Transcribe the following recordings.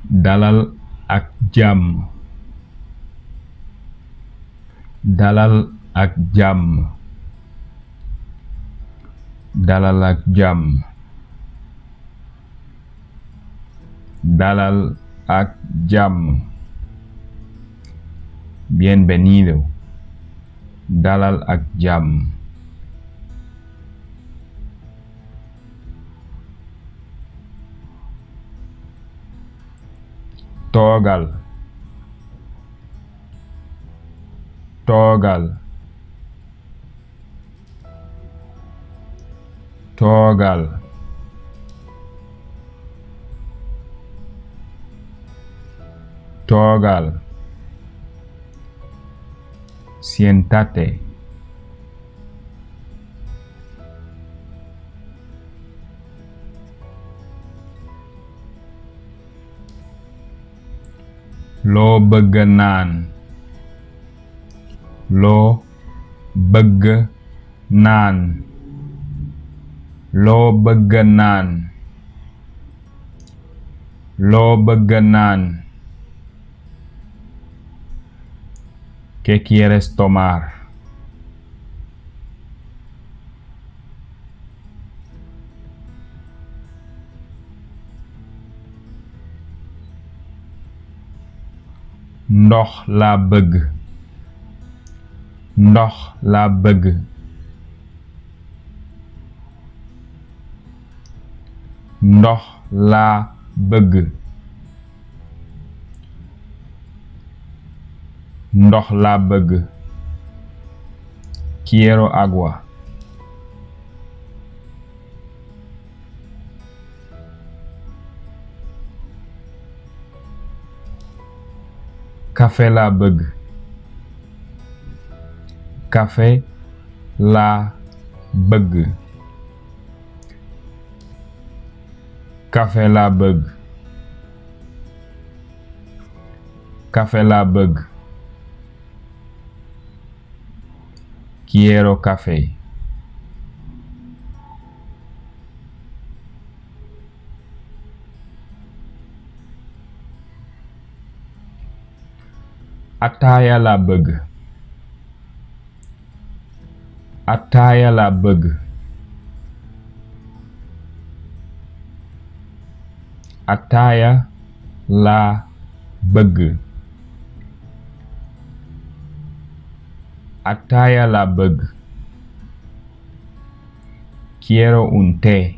dalal ak jàmm, dalal ak jàmm, dalal ak jàmm, dalal ak jàmm. Bienvenido, dalal ak jàmm. Toogal, toogal, toogal, toogal. Siéntate, loo bëgg naan, loo bëgg naan, loo bëgg naan, loo bëgg naan. ¿Qué quieres tomar? Ndox laa bëgg, ndox laa bëgg, ndox laa bëgg, ndox laa bëgg. Quiero agua. Café laa bëgg, café laa bëgg, café laa bëgg, café laa bëgg. Quiero café. Ataaya laa bëgg, ataaya laa bëgg, ataaya laa bëgg, ataaya laa bëgg. Quiero un té.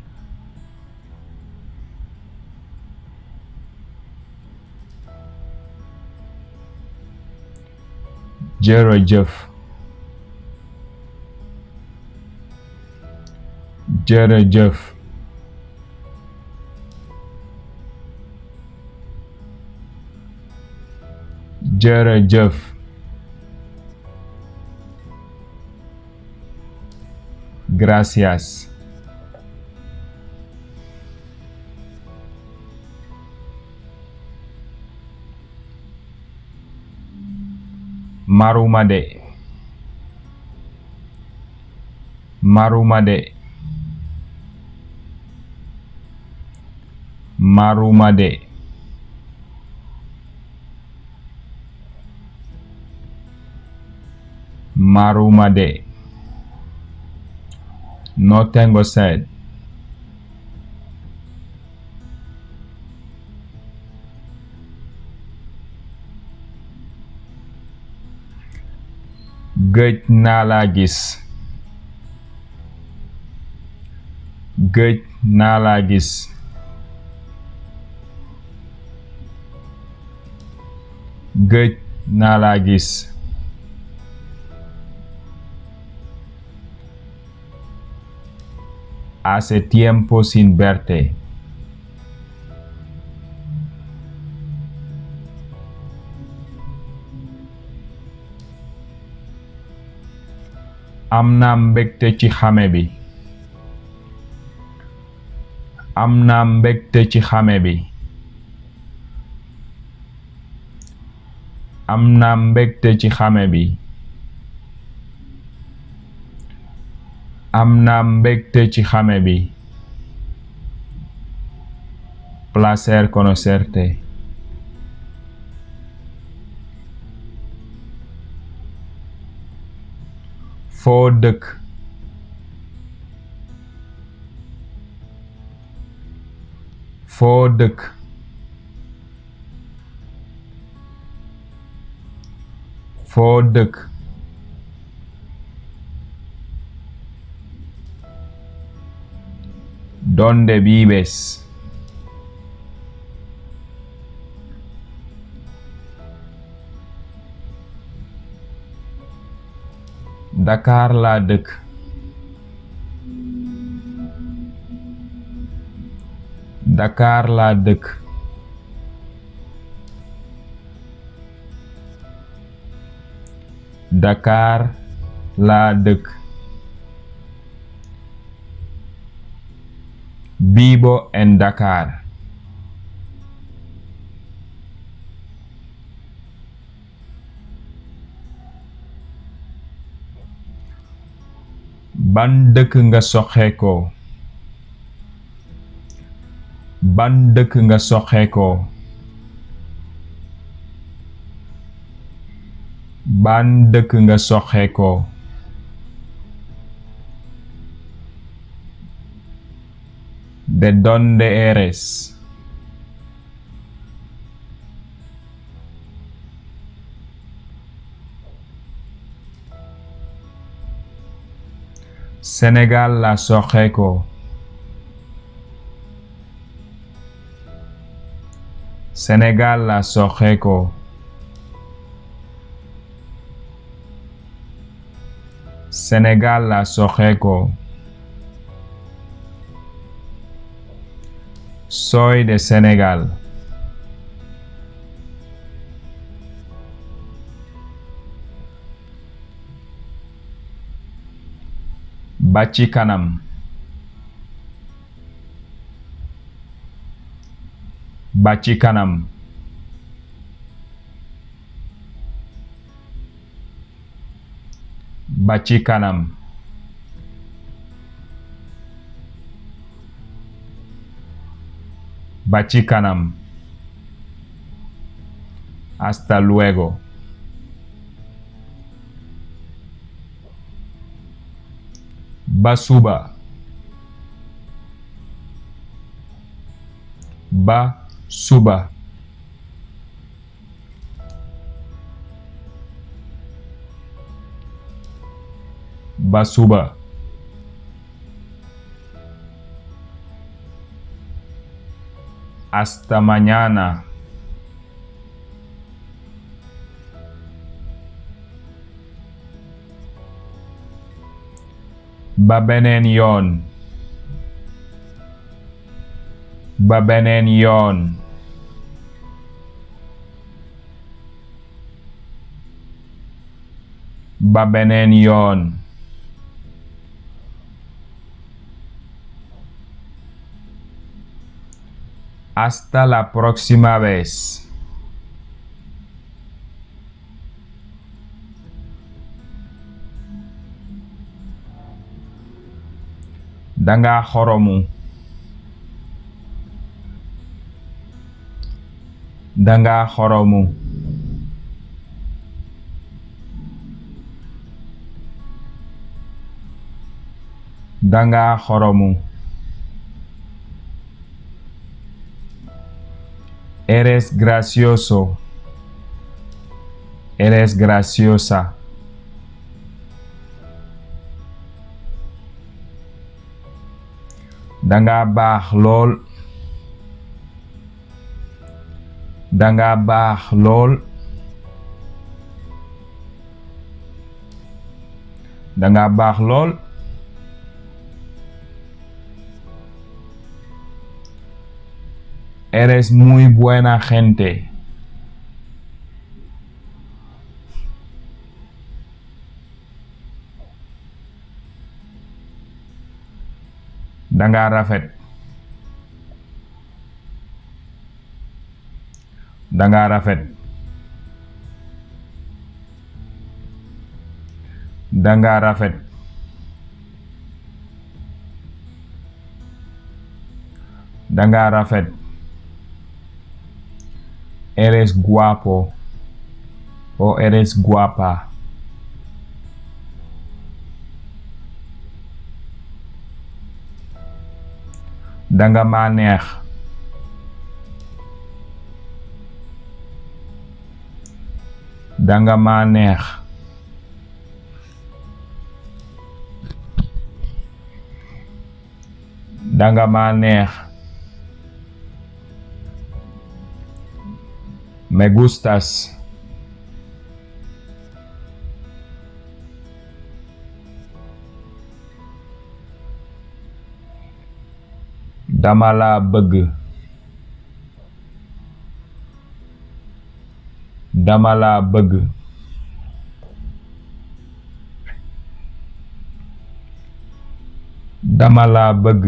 Jërëjëf, jërëjëf, jërëjëf. Gracias. Maruma de, maruma de, maruma de. Maruma de. No tengo sed. Gëj naa laa gis, gëj naa laa gis, gëj naa laa gis. Hace tiempo sin verte. Am naa mbégte ci xame bi, am naa mbégte ci xame bi, am naa mbégte ci xame bi, am naa mbégte ci xame bi. Placer conocerte. foo dëkk foo dëkk foo dëkk ¿Dónde vives? Dakar laa dëkk. Dakar laa dëkk. Dakar laa dëkk. Vivo en Dakar. Ban dëkk nga soxeekoo? Ban dëkk nga soxeekoo? Ban dëkk nga soxeekoo? ¿De dónde eres? Sénégal la soxeekoo. Sénégal la soxeekoo. Sénégal la soxeekoo. Soy de Sénégal. Ba ci kanam. Ba ci kanam. Ba ci kanam. Ba ci kanam. Hasta luego. Ba suba. Ba suba. Ba suba. Hasta mañana. Ba beneen yoon. Ba beneen yoon. Ba beneen yoon. Hasta la próxima vez. Danga xoromu. Danga xoromu. Danga xoromu. Eres gracioso. Eres graciosa. Danga baax lool. Danga baax lool. Danga baax lool. Eres muy buena gente. Danga rafet. Danga rafet. Danga rafet. Danga rafet. Eres guapo o eres guapa. danga ma neex danga ma neex danga ma neex me gustas dama la bëgg dama la bëgg dama la bëgg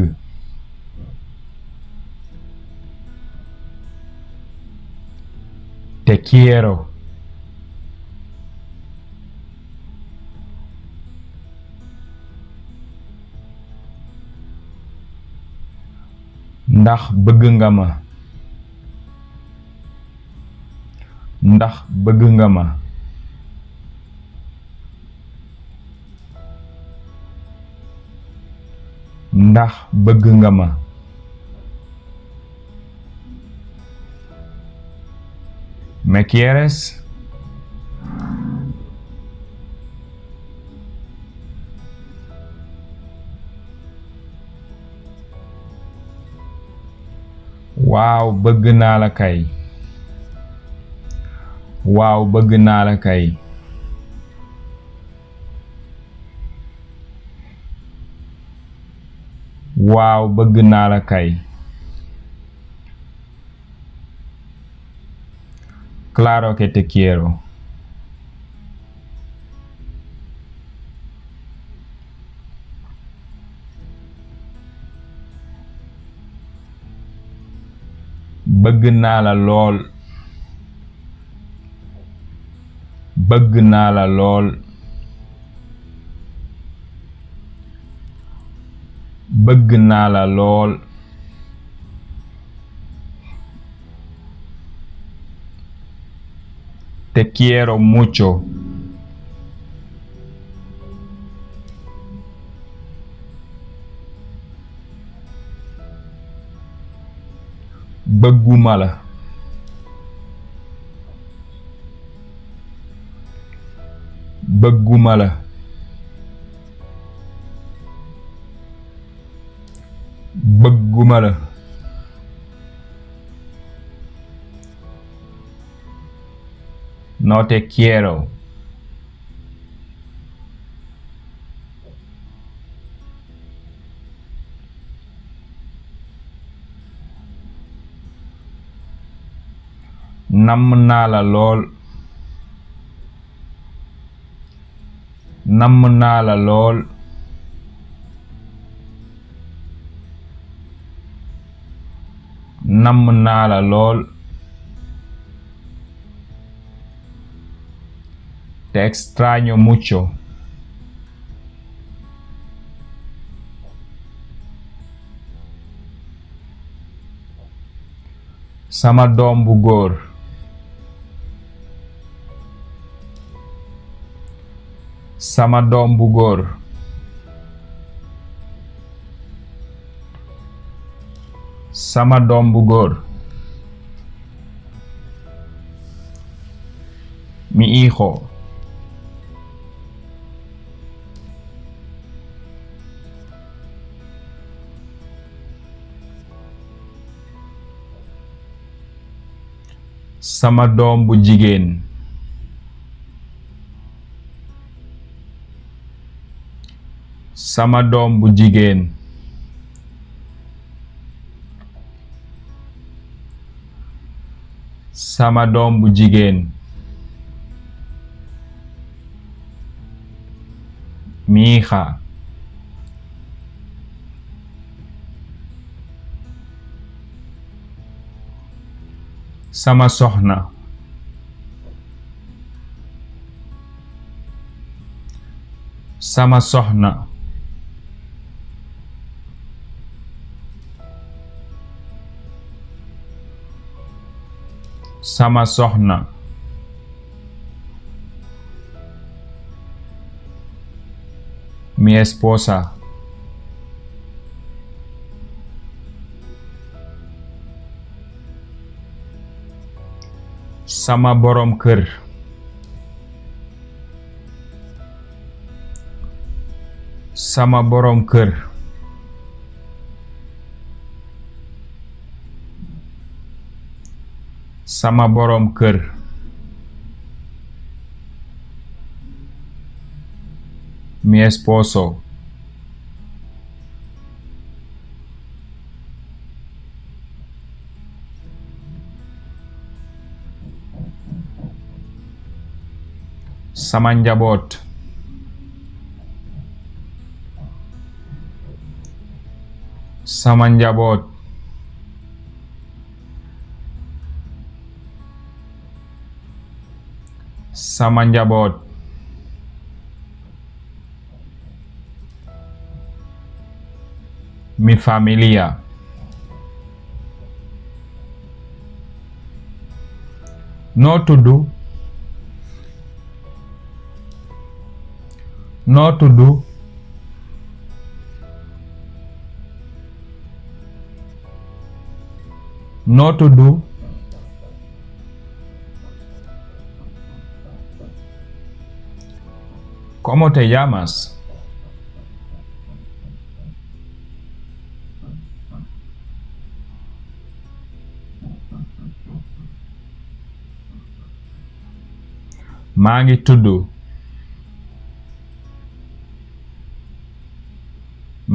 te quiero ndax bëgg nga ma ndax bëgg nga ma ndax bëgg nga ma ¿me quieres? waaw bëgg naa la kay waaw bëgg naa la kay waaw bëgg naa la kay claro que te quiero bëgg naa la lool bëgg naa la lool bëgg naa la lool te quiero mucho bëgguma la bëgguma la bëgguma la no te quiero namm naa la lool namm naa la lool namm naa la lool te extraño mucho sama doom bu góor sama doom bu góor sama doom bu góor mi hijo sama doom bu jigéen sama doom bu jigéen sama doom bu jigéen mi hija sama soxna sama soxna sama soxna mi esposa sama borom kër. Sama borom kër. Sama borom kër. Mi esposo. Sama njaboot. Sama njaboot. Sama njaboot. Mi familia. Noo tuddu. Noo tuddu. Noo tuddu. ¿Cómo te llamas? Maa ngi tuddu.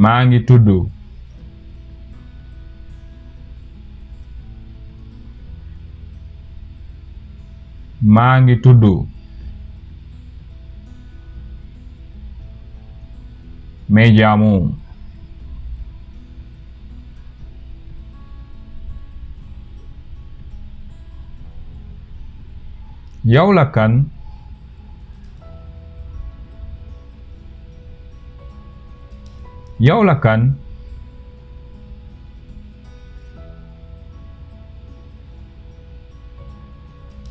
Maa ngi tuddu. Maa ngi tuddu. Me llamo. Yow la kan? Yow la kan?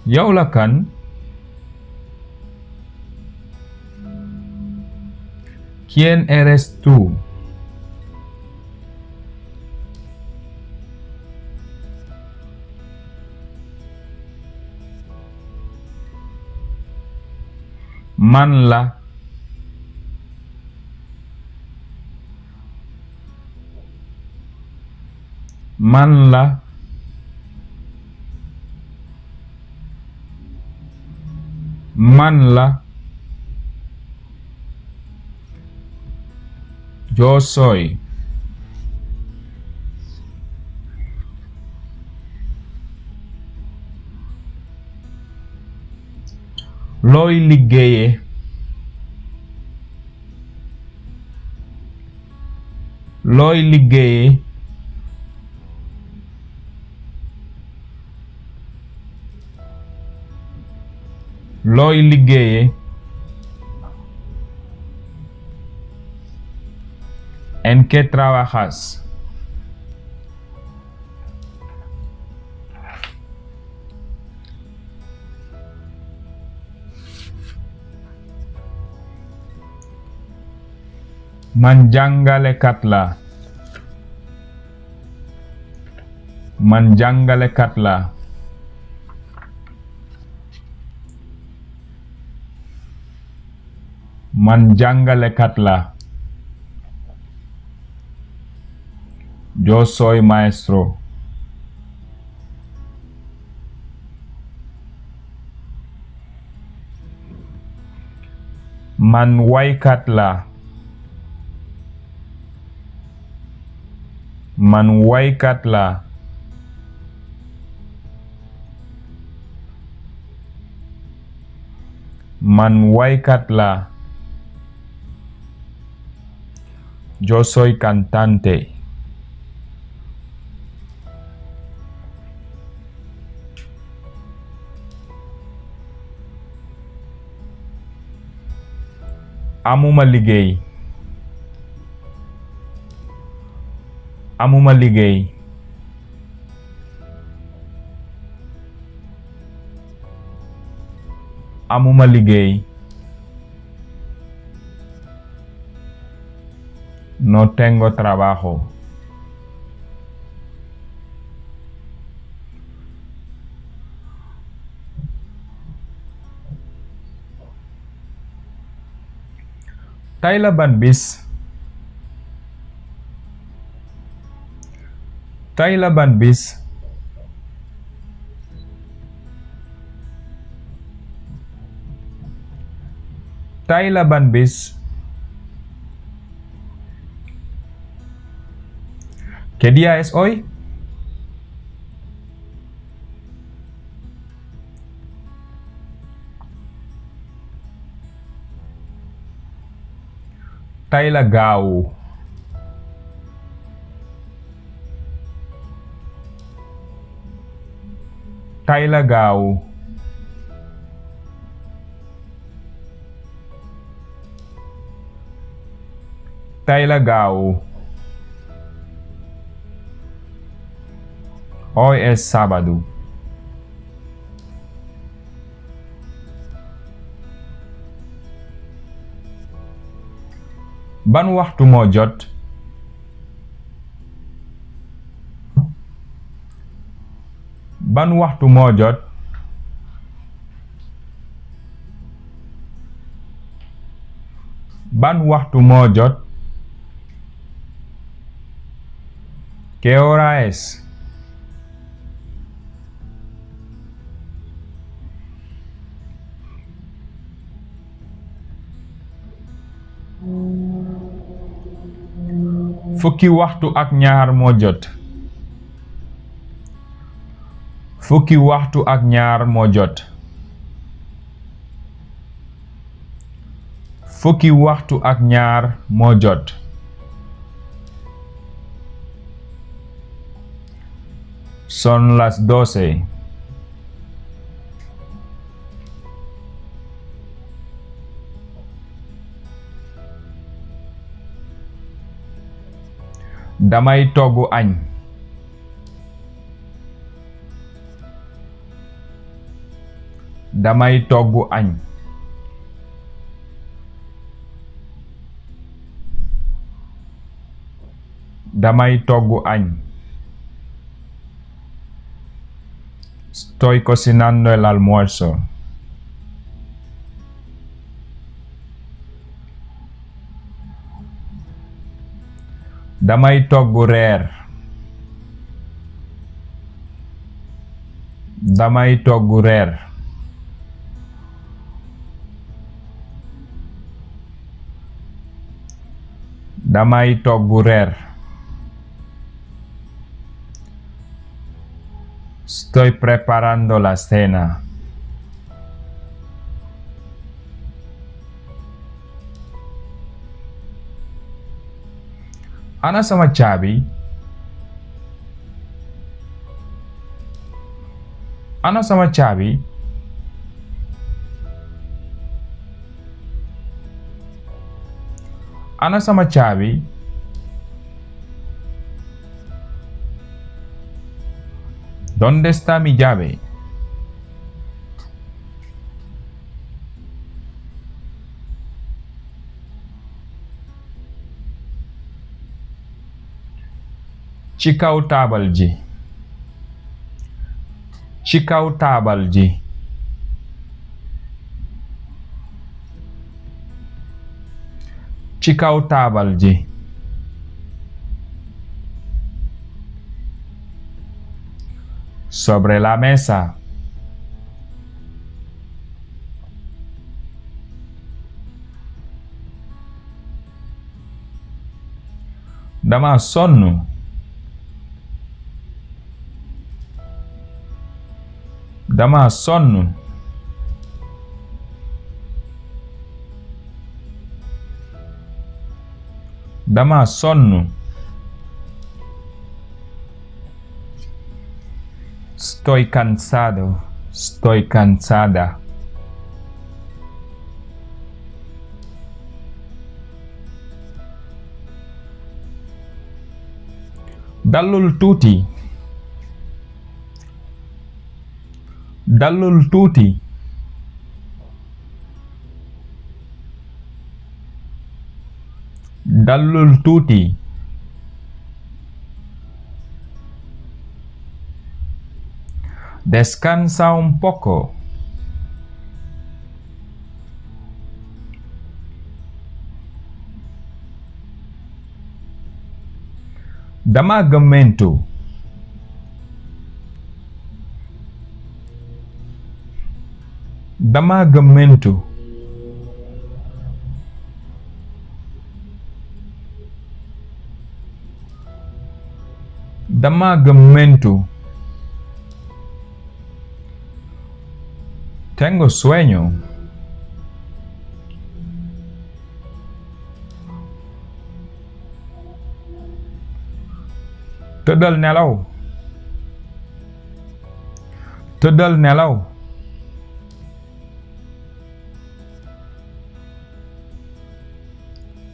Yow la kan? ¿Quién eres tú? Man la. Man la. Man la. Yo soy. Looy liggéeyee. Looy liggéeyee. Looy liggéeyee. ¿En qué trabajas? Man jàngalekat la. Man jàngalekat la. Man jàngalekat la. Yo soy maestro. Man waykat la. Man waykat la. Man waykat la. Yo soy cantante. Amuma liggéey. Amuma liggéey. Amuma liggéey. No tengo trabajo. Tay la ban bis. Tay la ban bis. Tay la ban bis. ¿Qué día es hoy? Tay la gaaw. Tay la gaaw. Tay la gaaw. Hoy es sábado. Ban waxtu moo jot. Ban waxtu moo jot. Ban waxtu moo jot. ¿Qué hora es? Fukki waxtu ak ñaar moo jot. Fukki waxtu ak ñaar moo jot. Fukki waxtu ak ñaar moo jot. Son las 12. Damay toggu añ. Damay toggu añ. Damay toggu añ. Estoy cocinando el almuerzo. Damay toggu reer. Damay toggu reer. Damay toggu reer. Estoy preparando la cena. Ana sama caabi. Ana sama caabi. Ana sama caabi. ¿Dónde está mi llave? Ci kaw taabal ji. Ci kaw taabal ji. Ci kaw taabal ji. Sobre la mesa. Dama sonn. Dama sonn. Dama sonn. Estoy cansado. Estoy cansada. Dallul tuuti. Dallul tuuti. Dallul tuuti. Descansa un poco. dama gëmmentu. Dama gëmmentu. Dama gëmmentu. Tengo sueño. Tëddal nelaw. Tëddal nelaw.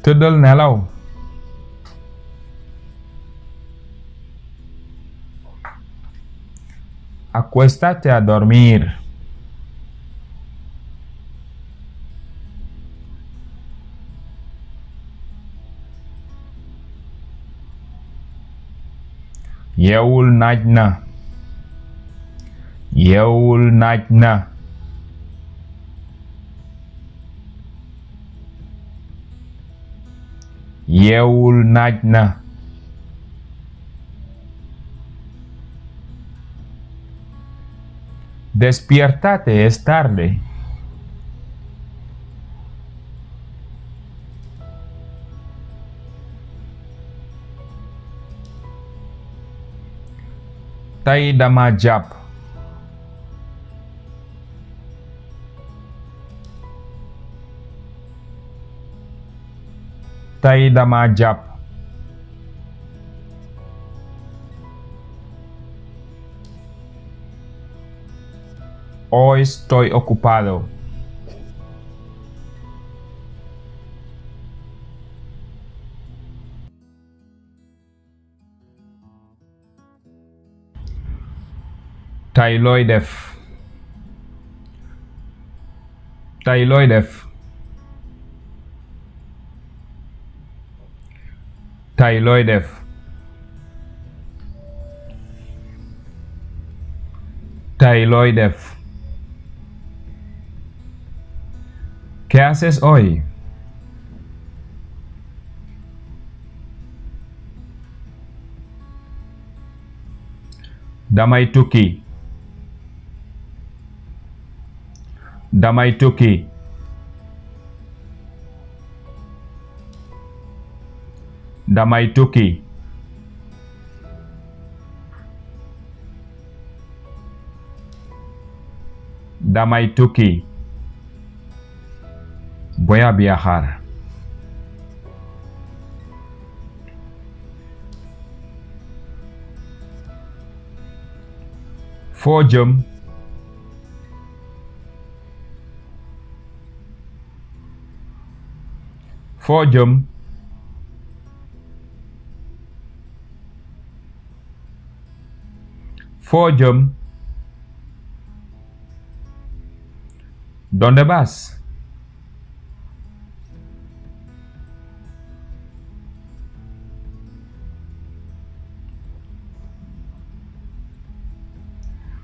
Tëddal nelaw. Acuéstate a dormir. Yeewul naaj na. Yeewul naaj na. Yeewul naaj na. Despiértate, es tarde. Tey dama jàpp. Tey dama jàpp. Hoy estoy ocupado. Tey looy def. Tey looy def. Tey looy def. Tey looy def. ¿Qué haces hoy? Damay tukki. Damay tukki. Damay tukki. Damay tukki. Voy a viajar. Foo jëm. Foo jëm. Foo jëm. ¿Dónde vas?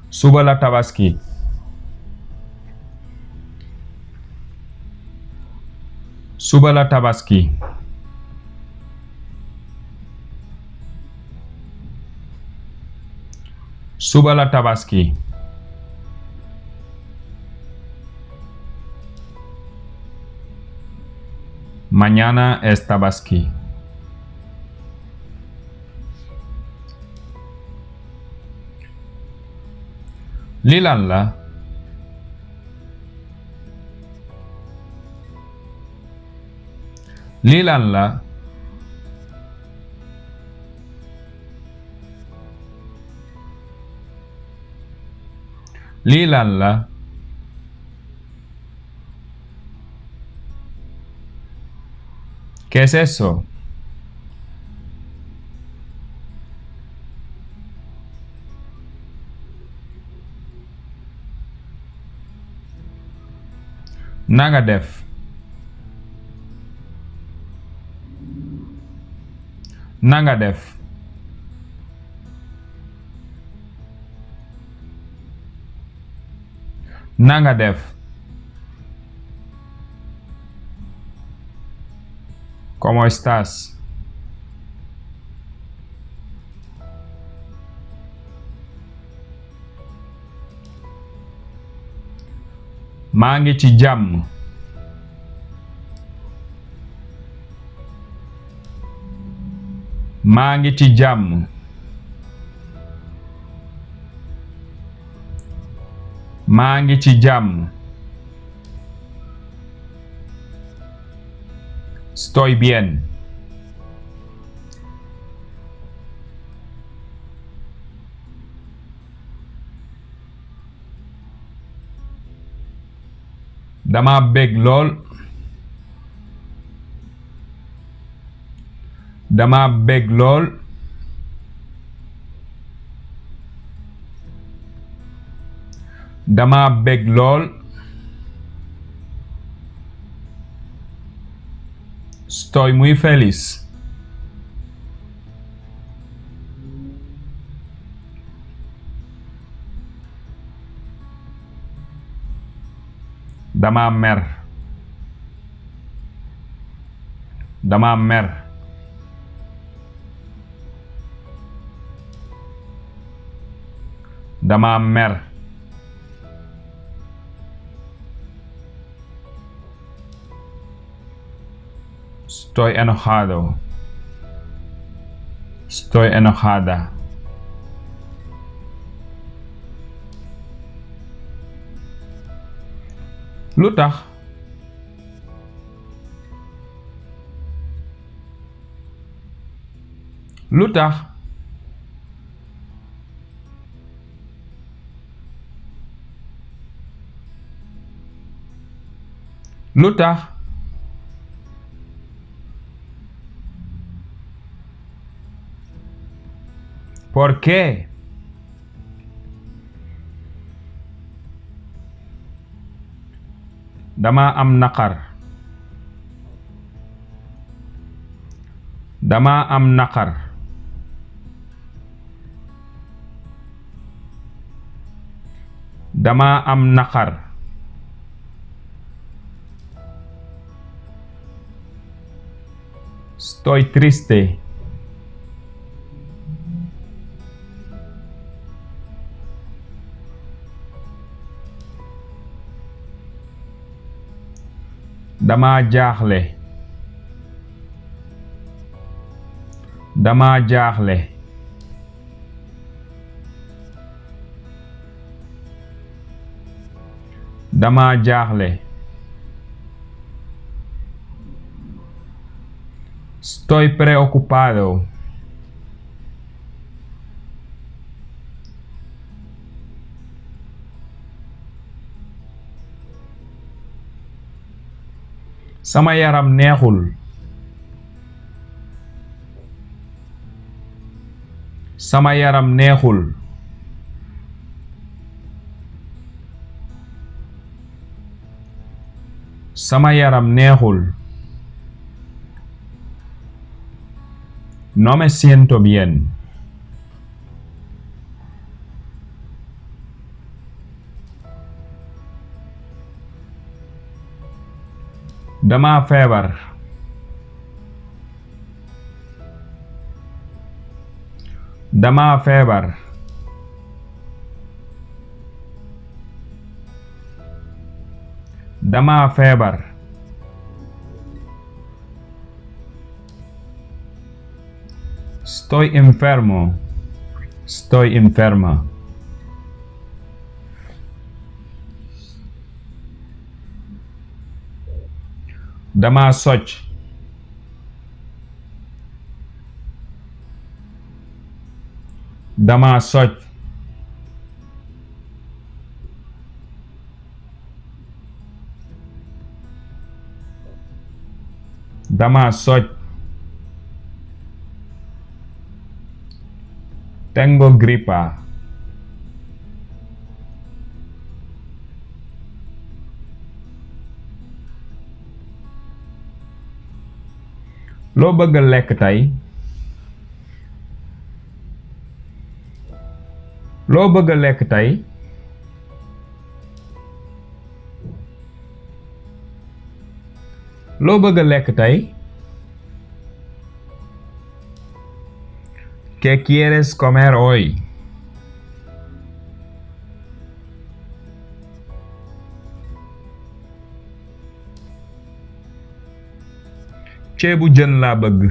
Suba la tabaski. Suba la tabaski. Suba la tabaski. Mañana es tabaski. Lii lan la. Lii lan la. Lii lan la. ¿Qué es eso? Nanga def. Nanga def. Nanga def. ¿Cómo estás? maa ngi ci jàmm maa ngi ci jàmm maa ngi ci jàmm estoy bien dama bég lool dama bég lool dama bég lool estoy muy feliz dama mer dama mer dama mer estoy enojado estoy enojada lu tax lu tax lu tax ¿por qué dama am naqar dama am naqar dama am naqar estoy triste dama jaaxle dama jaaxle dama jaaxle estoy preocupado sama yaram neexul sama yaram neexul sama yaram neexul no me siento bien dama feebar dama feebar dama feebar estoy enfermo estoy enferma dama socc dama socc dama socc tengo gripa loo bëgg lekk tey loo bëgg lekk tey loo bëgg lekk tey ¿qué quieres comer hoy ceebu jën laa bëgg.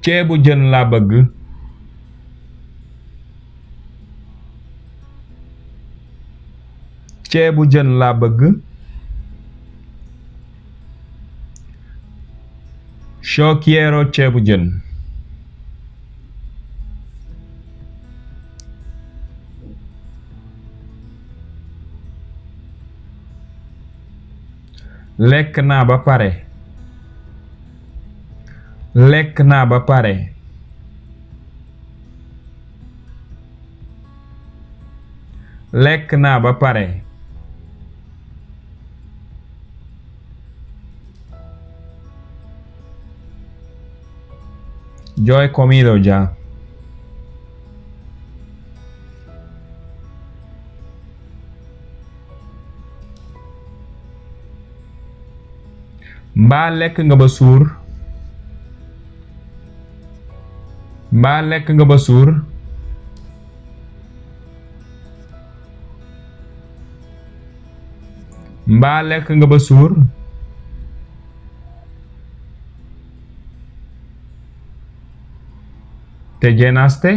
ceebu jën laa bëgg. ceebu jën laa bëgg. Yo quiero ceebu jën. lekk naa ba pare. lekk naa ba pare. lekk naa ba pare. Yo he comido ya. mbaa lekk nga ba suur. mbaa lekk nga ba suur. mbaa lekk nga ba suur. ¿Te llenaste?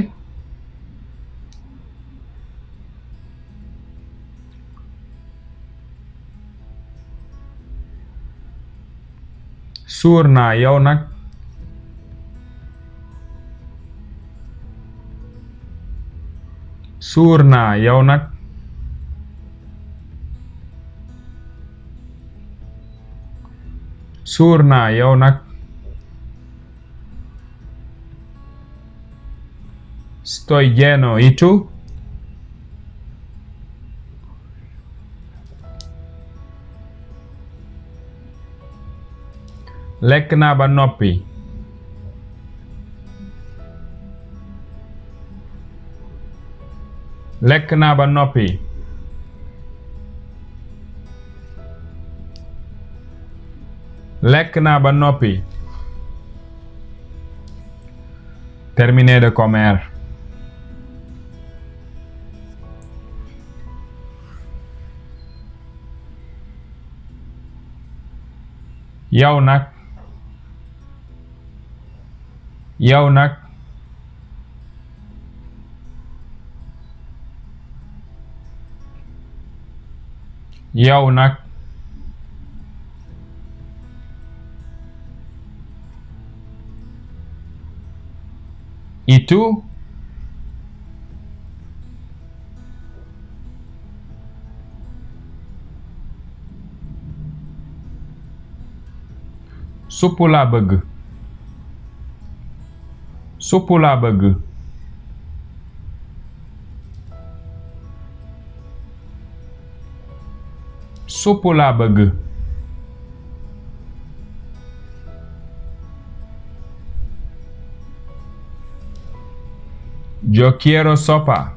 suur naa yow nag. suur naa yow nag. suur naa yow nag. Estoy lleno. ¿Y tú? lekk naa ba noppi. lekk naa ba noppi. lekk naa ba noppi. Terminé de comer. yow nag. yow nag. yow nag. ¿Y tú? suppu laa bëgg. suppu laa bëgg. suppu laa bëgg. Yo quiero sopa.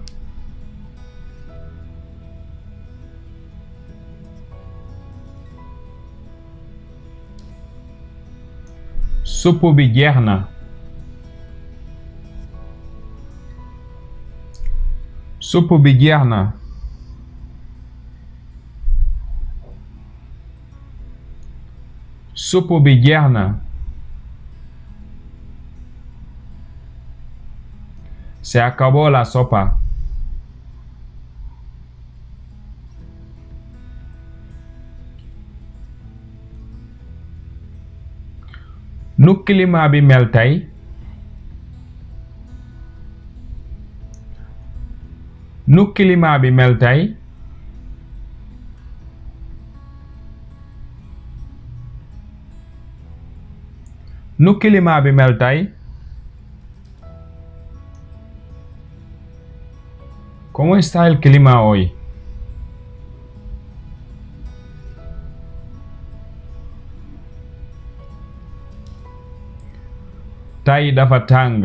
suppu bi jeex na. suppu bi jeex na. suppu bi jeex na. Se acabó la sopa. nu climat bi mel tey. nu climat bi mel tey. nu climat bi mel tey. ¿Cómo está el clima hoy? Tey dafa tàng.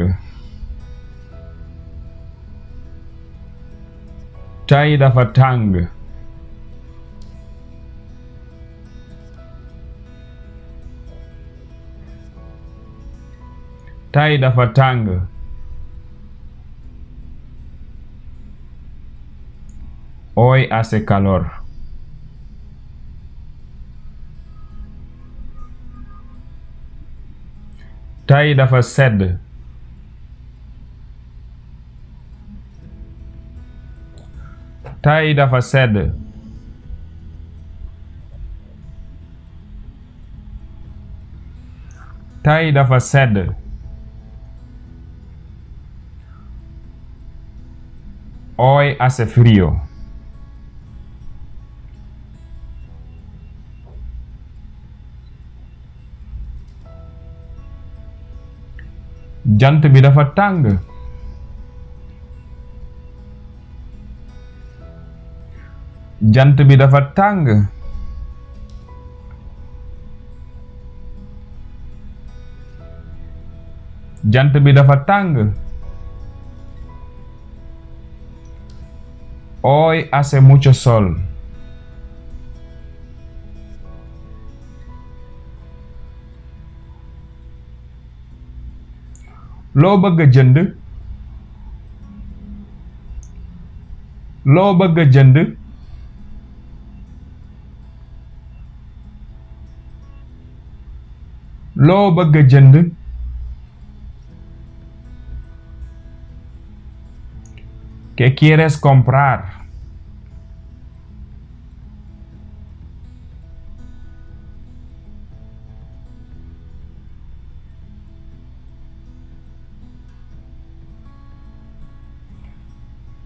Tey dafa tàng. Tey dafa tàng. Hoy hace calor. Tey dafa sedd. Tey dafa sedd. Tey dafa sedd. Hoy hace frío. Jant bi dafa tàng. Jant bi dafa tàng. Jant bi dafa tàng. Hoy hace mucho sol. Loo bëgg a jënd? Loo bëgg a jënd? Loo bëgg a jënd? ¿Qué quieres comprar?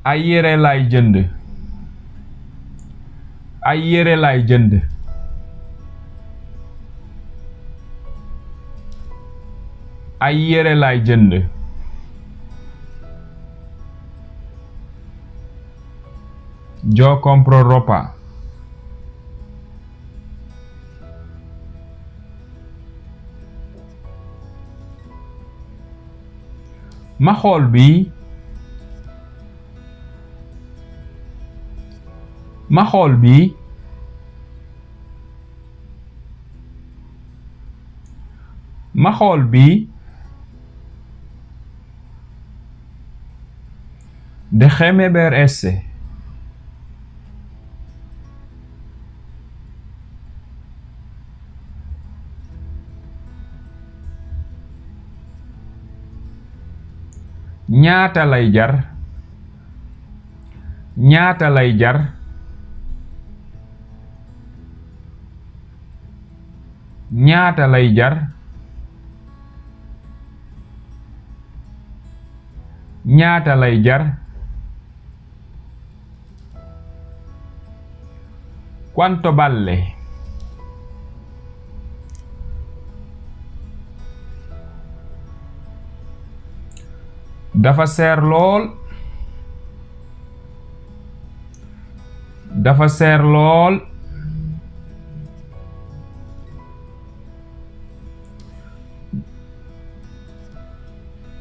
Ay yére lay jënd. Ay yére lay jënd. Ay yére lay jënd. Yo compro ropa. Ma xool bi. Ma xool bi. Ma xool bi. Déjeme ver ese. Ñaata lay jar? Ñaata lay jar? Ñaata lay jar? Ñaata lay jar? ¿Cuánto vale? Dafa seer lool. Dafa seer lool.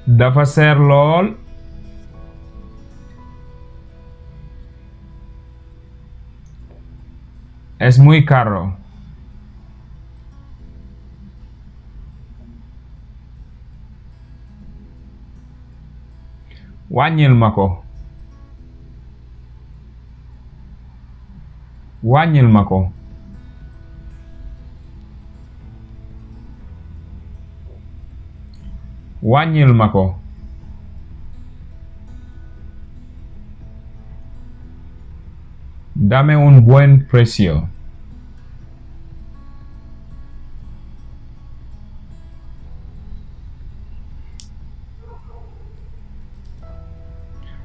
Dafa seer lool. Es muy caro. Wàññil ma ko. Wàññil ma ko. Wàññil ma ko. Dame un buen precio.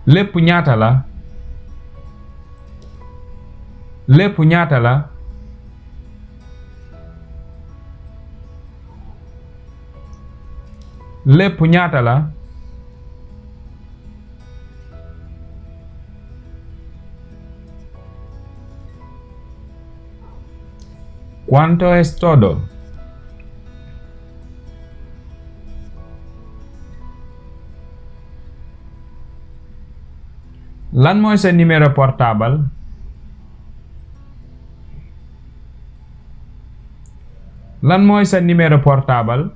Lépp ñaata la? Lépp ñaata la? Lépp ñaata la? ¿Cuánto es todo? Lan mooy sa numéro portable? Lan mooy sa numéro portable?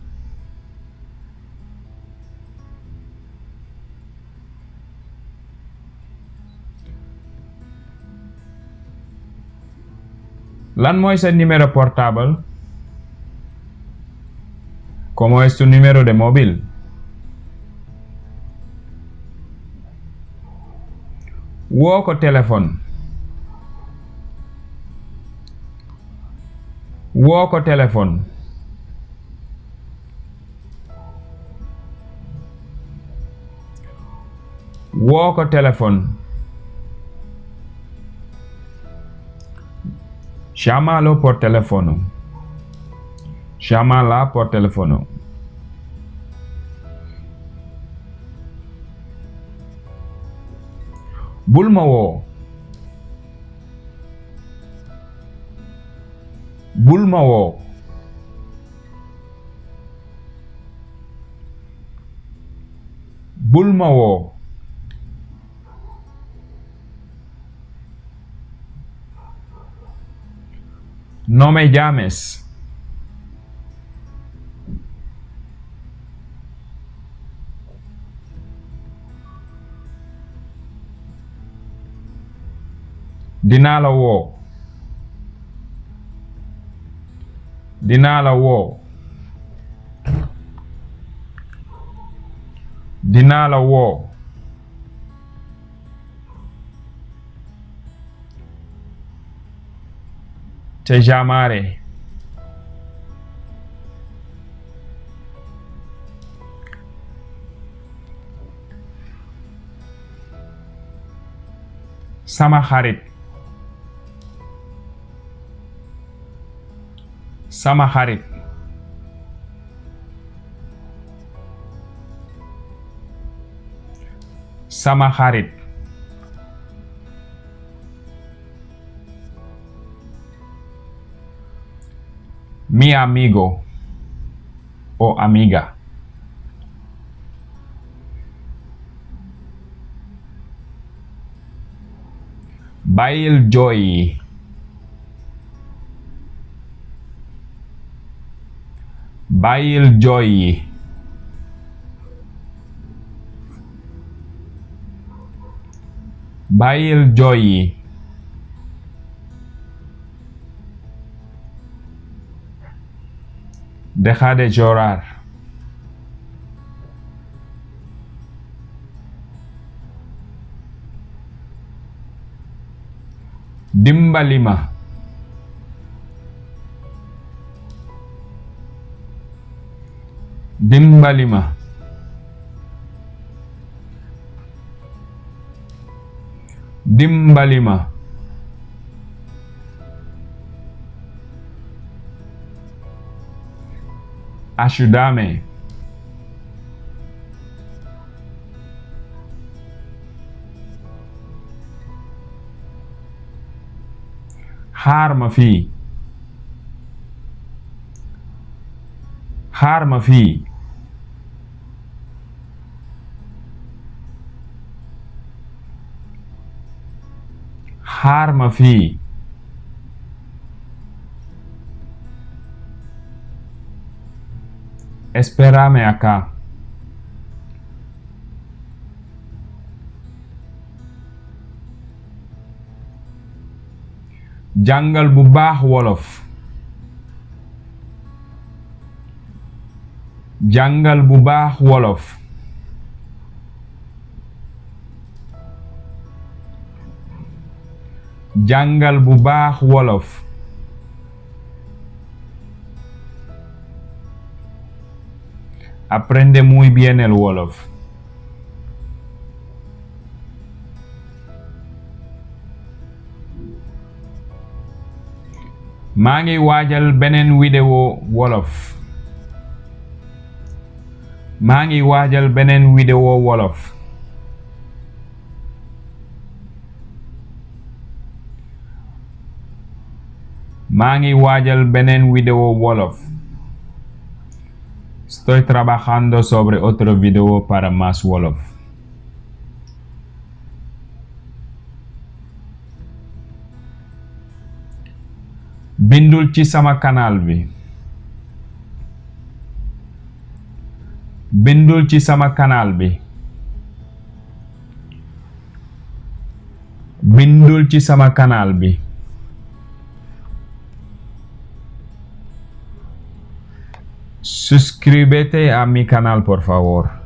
Lan mooy sa numéro portable? ¿Cómo es tu número de móvil? Woo ko téléphone. Woo ko téléphone. Woo ko téléphone. Llámalo por teléfono. Llámala por teléfono. Bul ma woo. Bul ma woo. Bul ma woo. No me llames. Dinaa la woo. Dinaa la woo. Dinaa la woo. Te llamaré. Sama xarit. Sama xarit. Sama xarit. Mi amigo o amiga. Bàyyil jooy yi. Bàyyil jooy yi. Bàyyil jooy yi. Deja de llorar. Dimbali ma. Dimbali ma. Dimbali ma. Ayúdame. Xaar ma fii. Xaar ma fii. Xaar ma fii. Espérame acá. Jàngal bu baax wolof. Jàngal bu baax wolof. Jàngal bu baax wolof. Aprende muy bien el wolof. maa ngi waajal beneen vidéo wolof. maa ngi waajal beneen vidéo wolof. maa ngi waajal beneen vidéo wolof. Estoy trabajando sobre otro video para más wolof. bindul ci sama canal bi. bindul ci sama canal bi. bindul ci sama canal bi. Suscríbete a mi canal, por favor.